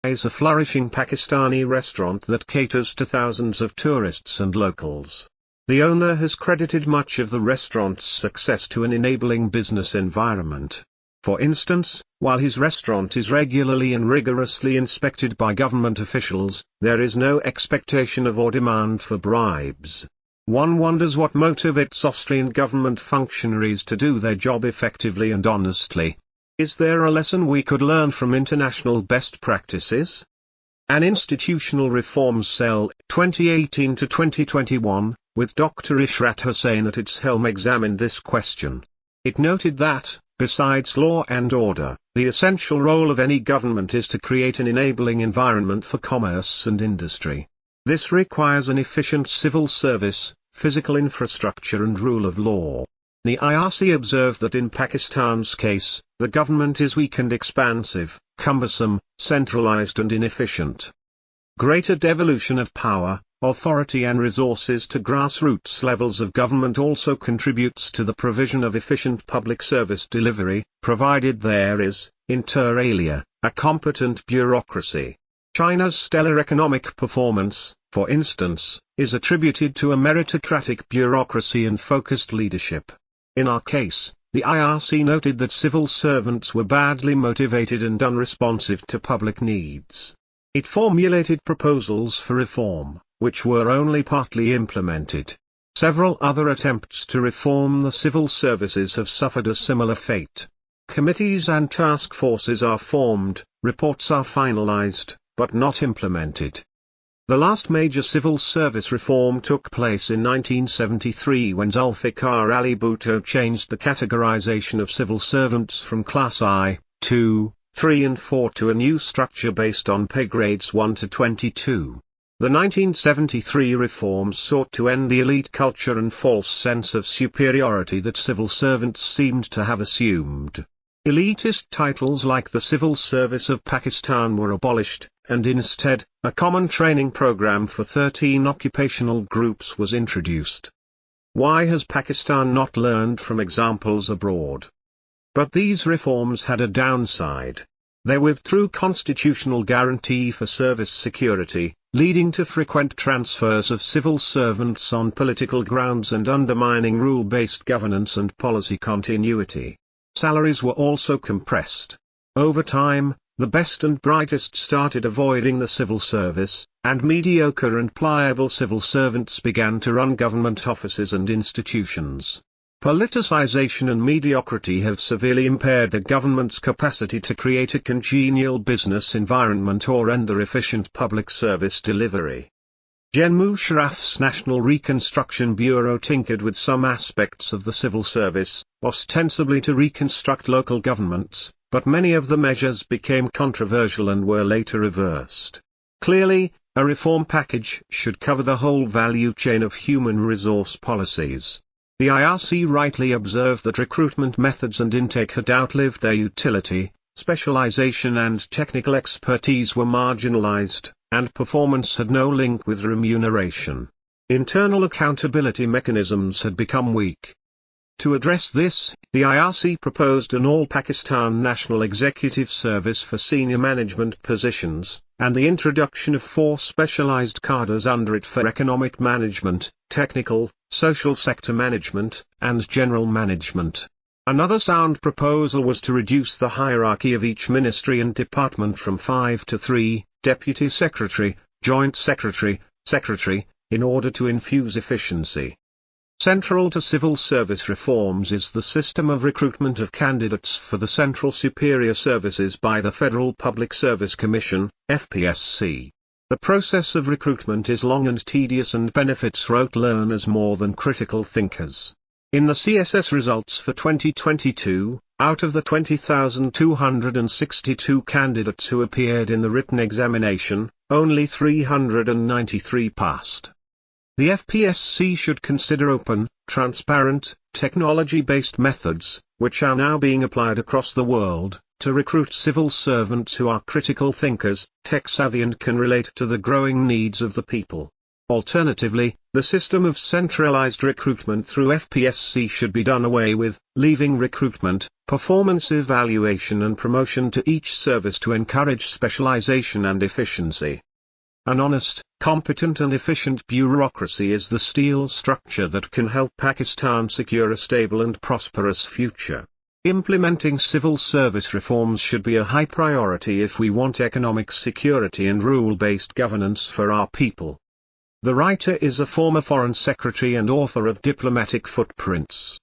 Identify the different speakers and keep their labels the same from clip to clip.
Speaker 1: is a flourishing Pakistani restaurant that caters to thousands of tourists and locals. The owner has credited much of the restaurant's success to an enabling business environment. For instance, while his restaurant is regularly and rigorously inspected by government officials, there is no expectation of or demand for bribes. One wonders what motivates Austrian government functionaries to do their job effectively and honestly. Is there a lesson we could learn from international best practices? An institutional reforms cell, 2018 to 2021, with Dr. Ishrat Hussain at its helm examined this question. It noted that, besides law and order, the essential role of any government is to create an enabling environment for commerce and industry. This requires an efficient civil service, physical infrastructure and rule of law. The IRC observed that in Pakistan's case, the government is weak and expansive, cumbersome, centralized and inefficient. Greater devolution of power, authority and resources to grassroots levels of government also contributes to the provision of efficient public service delivery, provided there is, inter alia, a competent bureaucracy. China's stellar economic performance, for instance, is attributed to a meritocratic bureaucracy and focused leadership. In our case, the IRC noted that civil servants were badly motivated and unresponsive to public needs. It formulated proposals for reform, which were only partly implemented. Several other attempts to reform the civil services have suffered a similar fate. Committees and task forces are formed, reports are finalized, but not implemented. The last major civil service reform took place in 1973 when Zulfikar Ali Bhutto changed the categorization of civil servants from class I, II, III and IV to a new structure based on pay grades 1 to 22. The 1973 reforms sought to end the elite culture and false sense of superiority that civil servants seemed to have assumed. Elitist titles like the Civil Service of Pakistan were abolished, and instead, a common training program for 13 occupational groups was introduced. Why has Pakistan not learned from examples abroad? But these reforms had a downside. They withdrew constitutional guarantee for service security, leading to frequent transfers of civil servants on political grounds and undermining rule-based governance and policy continuity. Salaries were also compressed. Over time, the best and brightest started avoiding the civil service, and mediocre and pliable civil servants began to run government offices and institutions. Politicization and mediocrity have severely impaired the government's capacity to create a congenial business environment or render efficient public service delivery. Gen Musharraf's National Reconstruction Bureau tinkered with some aspects of the civil service, ostensibly to reconstruct local governments, but many of the measures became controversial and were later reversed. Clearly, a reform package should cover the whole value chain of human resource policies. The IRC rightly observed that recruitment methods and intake had outlived their utility, specialization and technical expertise were marginalized, and performance had no link with remuneration. Internal accountability mechanisms had become weak. To address this, the IRC proposed an all-Pakistan National Executive Service for senior management positions, and the introduction of 4 specialized cadres under it for economic management, technical, social sector management, and general management. Another sound proposal was to reduce the hierarchy of each ministry and department from 5 to 3, deputy secretary, joint secretary, secretary, in order to infuse efficiency. Central to civil service reforms is the system of recruitment of candidates for the Central Superior Services by the Federal Public Service Commission, FPSC. The process of recruitment is long and tedious and benefits rote learners more than critical thinkers. In the CSS results for 2022, out of the 20,262 candidates who appeared in the written examination, only 393 passed. The FPSC should consider open, transparent, technology-based methods, which are now being applied across the world, to recruit civil servants who are critical thinkers, tech-savvy and can relate to the growing needs of the people. Alternatively, the system of centralized recruitment through FPSC should be done away with, leaving recruitment, performance evaluation and promotion to each service to encourage specialization and efficiency. An honest, competent and efficient bureaucracy is the steel structure that can help Pakistan secure a stable and prosperous future. Implementing civil service reforms should be a high priority if we want economic security and rule-based governance for our people. The writer is a former Foreign Secretary and author of Diplomatic Footprints.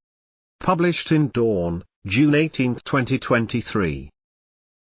Speaker 1: Published in Dawn, June 18, 2023.